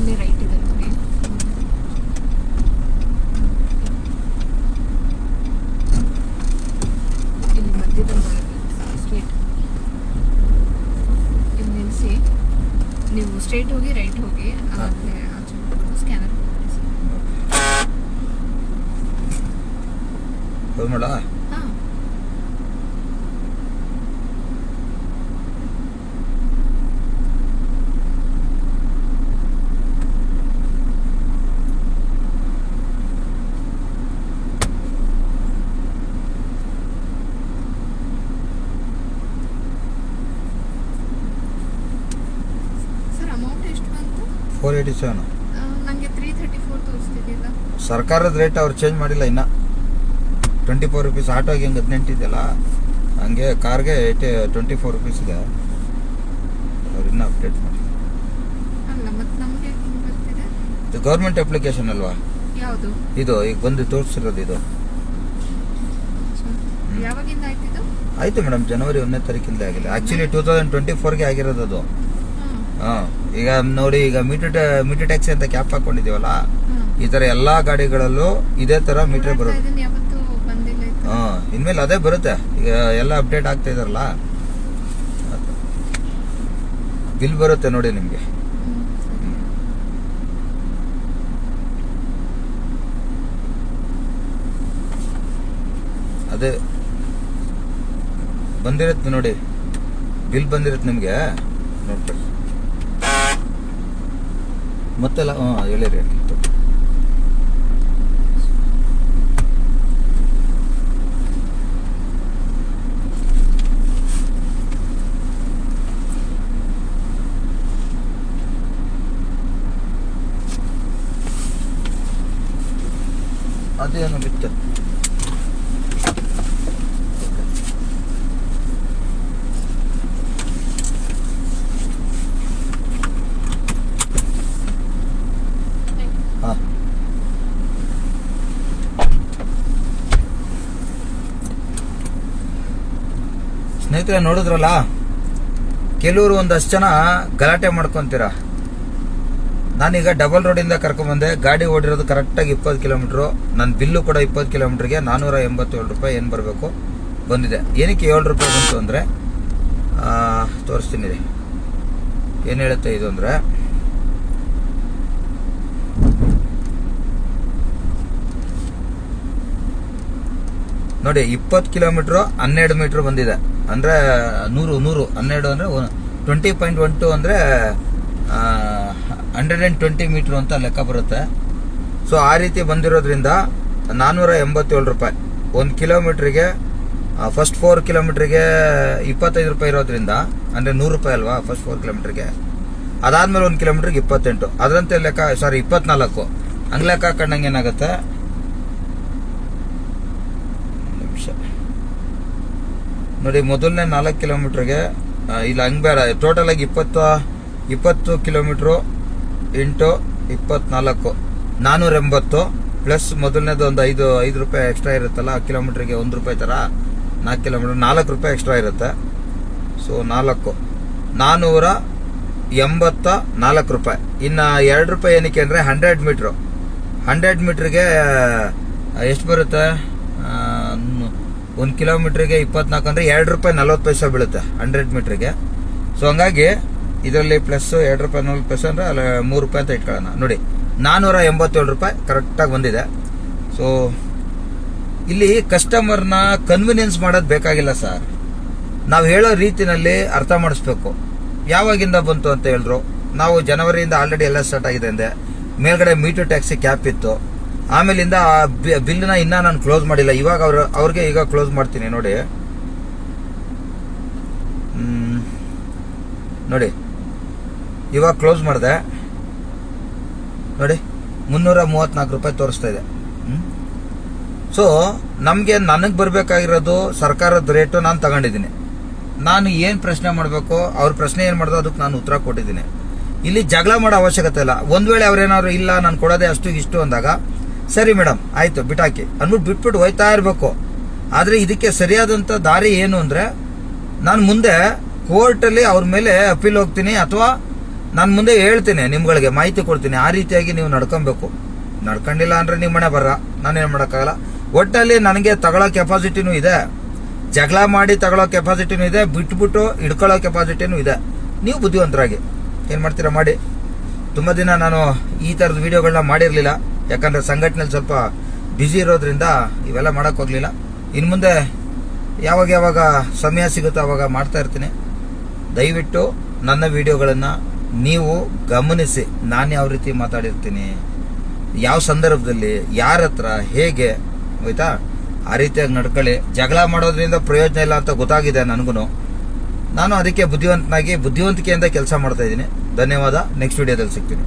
ಹೋಗಿ ರೈಟ್ ಇದೆ ನೋಡಿ. ಇಲ್ಲಿ ಮಧ್ಯದಲ್ಲಿ ಸ್ಟ್ರೇಟ್ ಇಲ್ಲಿ ನಿಲ್ಲಿಸಿ ನೀವು ಸ್ಟ್ರೇಟ್ ಹೋಗಿ ರೈಟ್ ಹೋಗಿ ಆಮೇಲೆ ಆಚೆ ಸ್ಕ್ಯಾನರ್ ಮಾಡ. ಸರ್ ಅಮೌಂಟ್ ಎಷ್ಟು ಬಂತು? 487. ನನಗೆ 334 ತೋರಿಸ್ತಿದೆಯಲ್ಲ. ಸರ್ಕಾರದ ರೇಟ್ ಅವ್ರು ಚೇಂಜ್ ಮಾಡಿಲ್ಲ ಇನ್ನ. 24 ರೂಪೀಸ್. ಆಟೋಗೆ ಹೆಂಗೆ 18 ಇದೆಯಲ್ಲ ಹಂಗೆ ಕಾರ್ಗೆ 24 ರೂಪೀಸ್ ಇದೆ. ಅವ್ರು ಇನ್ನೂ ಅಪ್ಡೇಟ್ ಮಾಡಿ. ಅಲ್ಲ ಮತ್ತೆ ನಮಗೆ ಹೆಂಗೆ ಬರ್ತಿದೆ? ಇದು ಗೌರ್ಮೆಂಟ್ ಅಪ್ಲಿಕೇಶನ್ ಅಲ್ವಾ ಯಾವುದು ಇದು? ಈಗ ಬಂದು ತೋರಿಸಿರೋದು ಇದು. ಯಾವಾಗಿಂದ ಆಯ್ತಿದ್ದು? ಆಯ್ತು ಮೇಡಮ್, ಜನವರಿ 1ನೇ ತಾರೀಕಿಂದ ಆಗಿಲ್ಲ. ಆಕ್ಚುಲಿ 2024ಗೆ ಆಗಿರೋದು ಅದು. ಈಗ ನೋಡಿ, ಈಗ ಮೀಟರ್ ಟ್ಯಾಕ್ಸಿ ಅಂತ ಕ್ಯಾಪ್ ಹಾಕೊಂಡಿದೀವಲ್ಲ, ಈ ತರ ಎಲ್ಲಾ ಗಾಡಿಗಳಲ್ಲೂ ಇದೇ ತರ ಮೀಟರ್ ಬರುತ್ತೆ. ಇನ್ಮೇಲೆ ಅದೇ ಬರುತ್ತೆ. ಈಗ ಎಲ್ಲ ಅಪ್ಡೇಟ್ ಆಗ್ತಾ ಇದಾರಲ್ಲ, ಬಿಲ್ ಬರುತ್ತೆ ನೋಡಿ ನಿಮ್ಗೆ. ಅದೇ ಬಂದಿರುತ್ತೆ ನೋಡಿ, ಬಿಲ್ ಬಂದಿರುತ್ತೆ ನಿಮ್ಗೆ. ನೋಡ್ಕೊಳ್ಳಿ ಮತ್ತೆಲ್ಲ. ಹೇಳಿರಿ. ಅದೇನು ಬಿತ್ತು. ಸ್ನೇಹಿತರೆ, ನೋಡಿದ್ರಲ್ಲ, ಕೆಲವರು ಒಂದಷ್ಟು ಜನ ಗಲಾಟೆ ಮಾಡ್ಕೊಂತೀರ. ನಾನೀಗ ಡಬಲ್ ರೋಡಿಂದ ಕರ್ಕೊಂಡ್ಬಂದೆ. ಗಾಡಿ ಓಡಿರೋದು ಕರೆಕ್ಟಾಗಿ 20 ಕಿಲೋಮೀಟ್ರು. ನನ್ನ ಬಿಲ್ಲು ಕೂಡ 20 ಕಿಲೋಮೀಟ್ರಿಗೆ 487 ರೂಪಾಯಿ ಏನು ಬರಬೇಕು ಬಂದಿದೆ. ಏನಕ್ಕೆ 7 ರೂಪಾಯಿ ಬಂತು ಅಂದರೆ ತೋರಿಸ್ತೀನಿ. ಏನು ಹೇಳುತ್ತೆ ಇದು ಅಂದರೆ, ನೋಡಿ 20 ಕಿಲೋಮೀಟ್ರು 12 ಮೀಟ್ರ್ ಬಂದಿದೆ. ಅಂದರೆ 100 12 ಅಂದರೆ 20.12 ಅಂದರೆ 120 ಮೀಟ್ರ್ ಅಂತ ಲೆಕ್ಕ ಬರುತ್ತೆ. ಸೊ ಆ ರೀತಿ ಬಂದಿರೋದ್ರಿಂದ 487 ರೂಪಾಯಿ. 1 ಕಿಲೋಮೀಟ್ರಿಗೆ ಫಸ್ಟ್ 4 ಕಿಲೋಮೀಟ್ರಿಗೆ 25 ರೂಪಾಯಿ ಇರೋದ್ರಿಂದ, ಅಂದರೆ 100 ರೂಪಾಯಿ ಅಲ್ವಾ ಫಸ್ಟ್ 4 ಕಿಲೋಮೀಟ್ರಿಗೆ. ಅದಾದ್ಮೇಲೆ 1 ಕಿಲೋಮೀಟ್ರಿಗೆ 28. ಅದರಂತೆ ಲೆಕ್ಕ, ಸಾರಿ 24. ಹಂಗೆ ಲೆಕ್ಕ ಹಾಕೊಂಡಂಗೆ ಏನಾಗುತ್ತೆ, ನೋಡಿ ಮೊದಲನೇ 4 ಕಿಲೋಮೀಟ್ರಿಗೆ ಇಲ್ಲ ಹಂಗೆ ಬೇಡ, ಟೋಟಲ್ ಆಗಿ 20 ಕಿಲೋಮೀಟ್ರು ಇಂಟು 24 480 ಪ್ಲಸ್ ಮೊದಲನೇದು ಒಂದು 5 ರೂಪಾಯಿ ಎಕ್ಸ್ಟ್ರಾ ಇರುತ್ತಲ್ಲ ಕಿಲೋಮೀಟ್ರಿಗೆ 1 ರೂಪಾಯಿ ಥರ. 4 ಕಿಲೋಮೀಟ್ರ್ 4 ರೂಪಾಯಿ ಎಕ್ಸ್ಟ್ರಾ ಇರುತ್ತೆ. ಸೊ 484 ರೂಪಾಯಿ. ಇನ್ನು 2 ರೂಪಾಯಿ ಏನಕ್ಕೆ ಅಂದರೆ 100 ಮೀಟ್ರಿಗೆ ಎಷ್ಟು ಬರುತ್ತೆ? 1 ಕಿಲೋಮೀಟ್ರಿಗೆ 24 ಅಂದರೆ 2 ರೂಪಾಯಿ 40 ಪೈಸೆ ಬೀಳುತ್ತೆ 100 ಮೀಟ್ರಿಗೆ. ಸೊ ಹಂಗಾಗಿ ಇದರಲ್ಲಿ ಪ್ಲಸ್ 2 ರೂಪಾಯಿ 40 ಪೈಸೆ ಅಂದರೆ ಅಲ್ಲಿ 3 ರೂಪಾಯಿ ಅಂತ ಇಟ್ಕೊಳ್ಳೋಣ. ನೋಡಿ 487 ರೂಪಾಯಿ ಕರೆಕ್ಟಾಗಿ ಬಂದಿದೆ. ಸೊ ಇಲ್ಲಿ ಕಸ್ಟಮರ್ನ ಕನ್ವಿನಿಯನ್ಸ್ ಮಾಡೋದು ಬೇಕಾಗಿಲ್ಲ ಸರ್. ನಾವು ಹೇಳೋ ರೀತಿನಲ್ಲಿ ಅರ್ಥ ಮಾಡಿಸ್ಬೇಕು. ಯಾವಾಗಿಂದ ಬಂತು ಅಂತ ಹೇಳಿದ್ರು, ನಾವು ಜನವರಿಯಿಂದ ಆಲ್ರೆಡಿ ಎಲ್ಲ ಸ್ಟಾರ್ಟ್ ಆಗಿದೆ ಅಂದೆ. ಮೇಲ್ಗಡೆ ಮೀಟರ್ ಟ್ಯಾಕ್ಸಿ ಕ್ಯಾಪ್ ಇತ್ತು. ಆಮೇಲಿಂದ ಬಿಲ್ನ ಇನ್ನ ನಾನು ಕ್ಲೋಸ್ ಮಾಡಿಲ್ಲ. ಇವಾಗ ಅವ್ರಿಗೆ ಈಗ ಕ್ಲೋಸ್ ಮಾಡ್ತೀನಿ. ನೋಡಿ ಇವಾಗ ಕ್ಲೋಸ್ ಮಾಡಿದೆ. ನೋಡಿ 334 ರೂಪಾಯಿ ತೋರಿಸ್ತಾ ಇದೆ. ಸೊ ನನಗೆ ಬರಬೇಕಾಗಿರೋದು ಸರ್ಕಾರದ ರೇಟು ನಾನು ತಗೊಂಡಿದ್ದೀನಿ. ನಾನು ಏನು ಪ್ರಶ್ನೆ ಮಾಡಬೇಕು, ಅವ್ರ ಪ್ರಶ್ನೆ ಏನು ಮಾಡೋದು ಅದಕ್ಕೆ ನಾನು ಉತ್ತರ ಕೊಟ್ಟಿದ್ದೀನಿ. ಇಲ್ಲಿ ಜಗಳ ಮಾಡೋ ಅವಶ್ಯಕತೆ ಇಲ್ಲ. ಒಂದು ವೇಳೆ ಅವ್ರೇನಾದ್ರು ಇಲ್ಲ ನಾನು ಕೊಡೋದೇ ಅಷ್ಟು ಇಷ್ಟು ಅಂದಾಗ, ಸರಿ ಮೇಡಮ್ ಆಯ್ತು ಬಿಟ್ಟಾಕಿ ಅಂದ್ಬಿಟ್ಟು ಬಿಟ್ಬಿಟ್ಟು ಹೋಯ್ತಾ ಇರಬೇಕು. ಆದರೆ ಇದಕ್ಕೆ ಸರಿಯಾದಂಥ ದಾರಿ ಏನು ಅಂದರೆ, ನಾನು ಮುಂದೆ ಕೋರ್ಟಲ್ಲಿ ಅವ್ರ ಮೇಲೆ ಅಪೀಲ್ ಹೋಗ್ತೀನಿ, ಅಥವಾ ನಾನು ಮುಂದೆ ಹೇಳ್ತೀನಿ, ನಿಮ್ಗಳಿಗೆ ಮಾಹಿತಿ ಕೊಡ್ತೀನಿ. ಆ ರೀತಿಯಾಗಿ ನೀವು ನಡ್ಕೊಬೇಕು. ನಡ್ಕೊಂಡಿಲ್ಲ ಅಂದ್ರೆ ನಿಮ್ಮ ಮನೆ ಬರ್ರ, ನಾನೇನು ಮಾಡೋಕ್ಕಾಗಲ್ಲ. ಒಟ್ಟಲ್ಲಿ ನನಗೆ ತಗೊಳ್ಳೋ ಕೆಪಾಸಿಟಿನೂ ಇದೆ, ಜಗಳ ಮಾಡಿ ತಗೊಳ್ಳೋ ಕೆಪಾಸಿಟಿನೂ ಇದೆ, ಬಿಟ್ಬಿಟ್ಟು ಹಿಡ್ಕೊಳ್ಳೋ ಕೆಪಾಸಿಟಿನೂ ಇದೆ. ನೀವು ಬುದ್ಧಿವಂತರಾಗಿ ಏನು ಮಾಡ್ತೀರಾ ಮಾಡಿ. ತುಂಬ ದಿನ ನಾನು ಈ ಥರದ ವಿಡಿಯೋಗಳನ್ನ ಮಾಡಿರಲಿಲ್ಲ, ಯಾಕಂದರೆ ಸಂಘಟನೆಯಲ್ಲಿ ಸ್ವಲ್ಪ ಬ್ಯುಸಿ ಇರೋದ್ರಿಂದ ಇವೆಲ್ಲ ಮಾಡೋಕ್ಕೆ ಹೋಗಲಿಲ್ಲ. ಇನ್ನು ಮುಂದೆ ಯಾವಾಗ ಸಮಯ ಸಿಗುತ್ತೋ ಆವಾಗ ಮಾಡ್ತಾ ಇರ್ತೀನಿ. ದಯವಿಟ್ಟು ನನ್ನ ವಿಡಿಯೋಗಳನ್ನು ನೀವು ಗಮನಿಸಿ, ನಾನು ಯಾವ ರೀತಿ ಮಾತಾಡಿರ್ತೀನಿ, ಯಾವ ಸಂದರ್ಭದಲ್ಲಿ, ಯಾರ ಹತ್ರ, ಹೇಗೆ, ಆಯ್ತಾ? ಆ ರೀತಿಯಾಗಿ ನಡ್ಕೊಳ್ಳಿ. ಜಗಳ ಮಾಡೋದ್ರಿಂದ ಪ್ರಯೋಜನ ಇಲ್ಲ ಅಂತ ಗೊತ್ತಾಗಿದೆ ನನಗೂ. ನಾನು ಅದಕ್ಕೆ ಬುದ್ಧಿವಂತಿಕೆಯಿಂದ ಕೆಲಸ ಮಾಡ್ತಾ ಇದ್ದೀನಿ. ಧನ್ಯವಾದ. ನೆಕ್ಸ್ಟ್ ವಿಡಿಯೋದಲ್ಲಿ ಸಿಗ್ತೀನಿ.